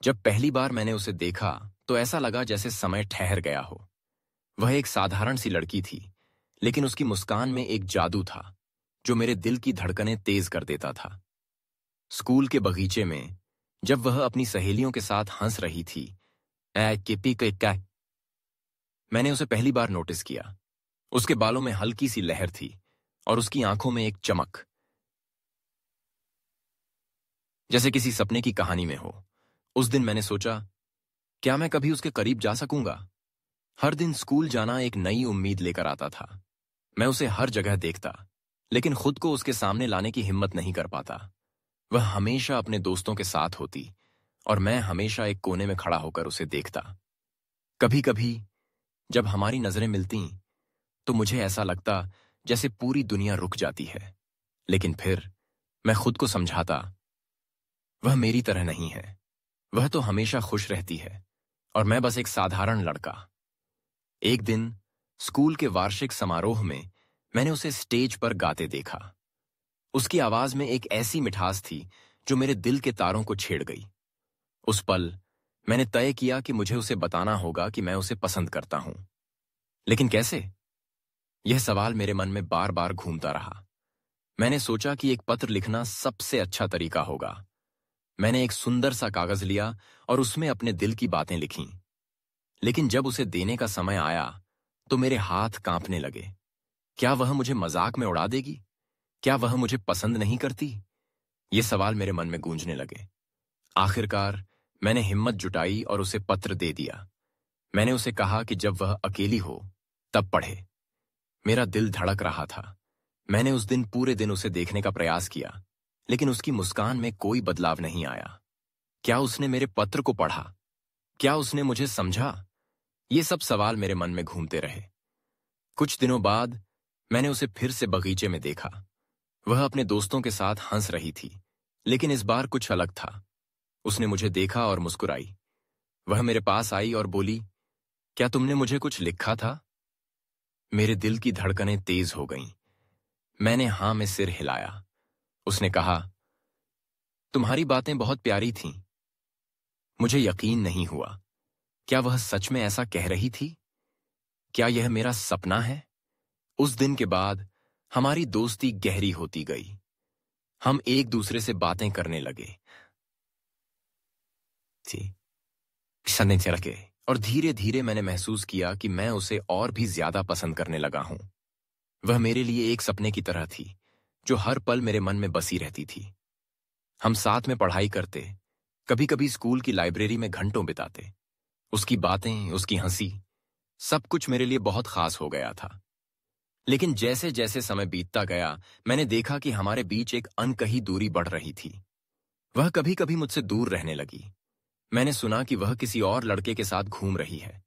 जब पहली बार मैंने उसे देखा तो ऐसा लगा जैसे समय ठहर गया हो। वह एक साधारण सी लड़की थी, लेकिन उसकी मुस्कान में एक जादू था जो मेरे दिल की धड़कनें तेज कर देता था। स्कूल के बगीचे में जब वह अपनी सहेलियों के साथ हंस रही थी, ए किपी के कै मैंने उसे पहली बार नोटिस किया। उसके बालों में हल्की सी लहर थी और उसकी आंखों में एक चमक, जैसे किसी सपने की कहानी में हो। उस दिन मैंने सोचा, क्या मैं कभी उसके करीब जा सकूंगा? हर दिन स्कूल जाना एक नई उम्मीद लेकर आता था। मैं उसे हर जगह देखता, लेकिन खुद को उसके सामने लाने की हिम्मत नहीं कर पाता। वह हमेशा अपने दोस्तों के साथ होती और मैं हमेशा एक कोने में खड़ा होकर उसे देखता। कभी कभी जब हमारी नजरें मिलती तो मुझे ऐसा लगता जैसे पूरी दुनिया रुक जाती है, लेकिन फिर मैं खुद को समझाता, वह मेरी तरह नहीं है। वह तो हमेशा खुश रहती है और मैं बस एक साधारण लड़का। एक दिन स्कूल के वार्षिक समारोह में मैंने उसे स्टेज पर गाते देखा। उसकी आवाज में एक ऐसी मिठास थी जो मेरे दिल के तारों को छेड़ गई। उस पल मैंने तय किया कि मुझे उसे बताना होगा कि मैं उसे पसंद करता हूं। लेकिन कैसे? यह सवाल मेरे मन में बार बार घूमता रहा। मैंने सोचा कि एक पत्र लिखना सबसे अच्छा तरीका होगा। मैंने एक सुंदर सा कागज लिया और उसमें अपने दिल की बातें लिखीं। लेकिन जब उसे देने का समय आया तो मेरे हाथ कांपने लगे। क्या वह मुझे मजाक में उड़ा देगी? क्या वह मुझे पसंद नहीं करती? ये सवाल मेरे मन में गूंजने लगे। आखिरकार मैंने हिम्मत जुटाई और उसे पत्र दे दिया। मैंने उसे कहा कि जब वह अकेली हो तब पढ़े। मेरा दिल धड़क रहा था। मैंने उस दिन पूरे दिन उसे देखने का प्रयास किया, लेकिन उसकी मुस्कान में कोई बदलाव नहीं आया। क्या उसने मेरे पत्र को पढ़ा? क्या उसने मुझे समझा? ये सब सवाल मेरे मन में घूमते रहे। कुछ दिनों बाद मैंने उसे फिर से बगीचे में देखा। वह अपने दोस्तों के साथ हंस रही थी, लेकिन इस बार कुछ अलग था। उसने मुझे देखा और मुस्कुराई। वह मेरे पास आई और बोली, क्या तुमने मुझे कुछ लिखा था? मेरे दिल की धड़कनें तेज हो गईं। मैंने हां में सिर हिलाया। उसने कहा, तुम्हारी बातें बहुत प्यारी थीं। मुझे यकीन नहीं हुआ। क्या वह सच में ऐसा कह रही थी? क्या यह मेरा सपना है? उस दिन के बाद हमारी दोस्ती गहरी होती गई। हम एक दूसरे से बातें करने लगे थी सन्ने से रखे, और धीरे धीरे मैंने महसूस किया कि मैं उसे और भी ज्यादा पसंद करने लगा हूं। वह मेरे लिए एक सपने की तरह थी जो हर पल मेरे मन में बसी रहती थी। हम साथ में पढ़ाई करते, कभी कभी स्कूल की लाइब्रेरी में घंटों बिताते। उसकी बातें, उसकी हंसी, सब कुछ मेरे लिए बहुत खास हो गया था। लेकिन जैसे जैसे समय बीतता गया, मैंने देखा कि हमारे बीच एक अनकही दूरी बढ़ रही थी। वह कभी कभी मुझसे दूर रहने लगी। मैंने सुना कि वह किसी और लड़के के साथ घूम रही है।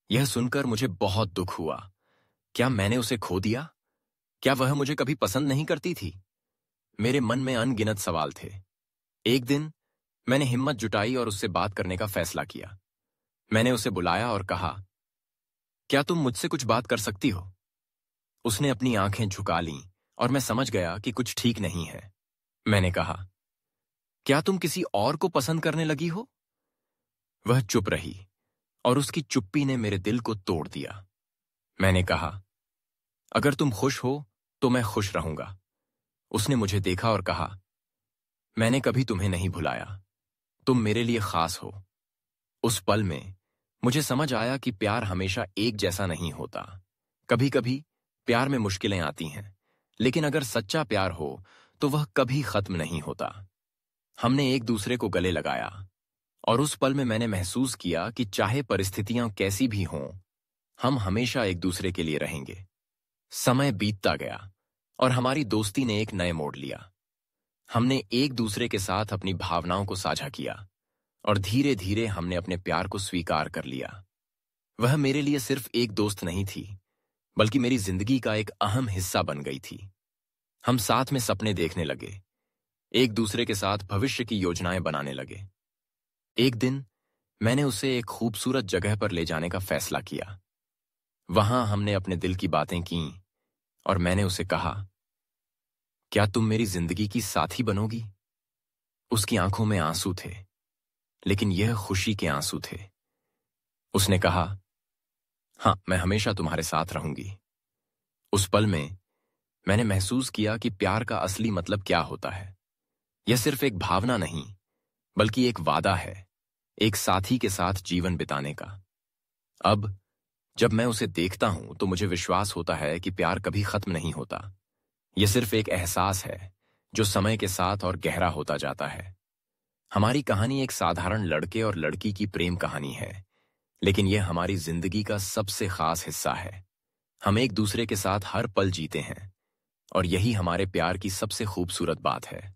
यह सुनकर मुझे बहुत दुख हुआ। क्या मैंने उसे खो दिया? क्या वह मुझे कभी पसंद नहीं करती थी? मेरे मन में अनगिनत सवाल थे। एक दिन मैंने हिम्मत जुटाई और उससे बात करने का फैसला किया। मैंने उसे बुलाया और कहा, क्या तुम मुझसे कुछ बात कर सकती हो? उसने अपनी आंखें झुका लीं और मैं समझ गया कि कुछ ठीक नहीं है। मैंने कहा, क्या तुम किसी और को पसंद करने लगी हो? वह चुप रही और उसकी चुप्पी ने मेरे दिल को तोड़ दिया। मैंने कहा, अगर तुम खुश हो तो मैं खुश रहूंगा। उसने मुझे देखा और कहा, मैंने कभी तुम्हें नहीं भुलाया। तुम मेरे लिए खास हो। उस पल में मुझे समझ आया कि प्यार हमेशा एक जैसा नहीं होता। कभी कभी प्यार में मुश्किलें आती हैं, लेकिन अगर सच्चा प्यार हो तो वह कभी खत्म नहीं होता। हमने एक दूसरे को गले लगाया और उस पल में मैंने महसूस किया कि चाहे परिस्थितियां कैसी भी हों, हम हमेशा एक दूसरे के लिए रहेंगे। समय बीतता गया और हमारी दोस्ती ने एक नए मोड़ लिया। हमने एक दूसरे के साथ अपनी भावनाओं को साझा किया और धीरे धीरे हमने अपने प्यार को स्वीकार कर लिया। वह मेरे लिए सिर्फ एक दोस्त नहीं थी, बल्कि मेरी जिंदगी का एक अहम हिस्सा बन गई थी। हम साथ में सपने देखने लगे, एक दूसरे के साथ भविष्य की योजनाएं बनाने लगे। एक दिन मैंने उसे एक खूबसूरत जगह पर ले जाने का फैसला किया। वहां हमने अपने दिल की बातें कीं और मैंने उसे कहा, क्या तुम मेरी जिंदगी की साथी बनोगी? उसकी आंखों में आंसू थे, लेकिन यह खुशी के आंसू थे। उसने कहा, हाँ, मैं हमेशा तुम्हारे साथ रहूंगी। उस पल में मैंने महसूस किया कि प्यार का असली मतलब क्या होता है। यह सिर्फ एक भावना नहीं, बल्कि एक वादा है, एक साथी के साथ जीवन बिताने का। अब जब मैं उसे देखता हूं तो मुझे विश्वास होता है कि प्यार कभी खत्म नहीं होता। यह सिर्फ एक एहसास है जो समय के साथ और गहरा होता जाता है। हमारी कहानी एक साधारण लड़के और लड़की की प्रेम कहानी है, लेकिन यह हमारी जिंदगी का सबसे खास हिस्सा है। हम एक दूसरे के साथ हर पल जीते हैं, और यही हमारे प्यार की सबसे खूबसूरत बात है।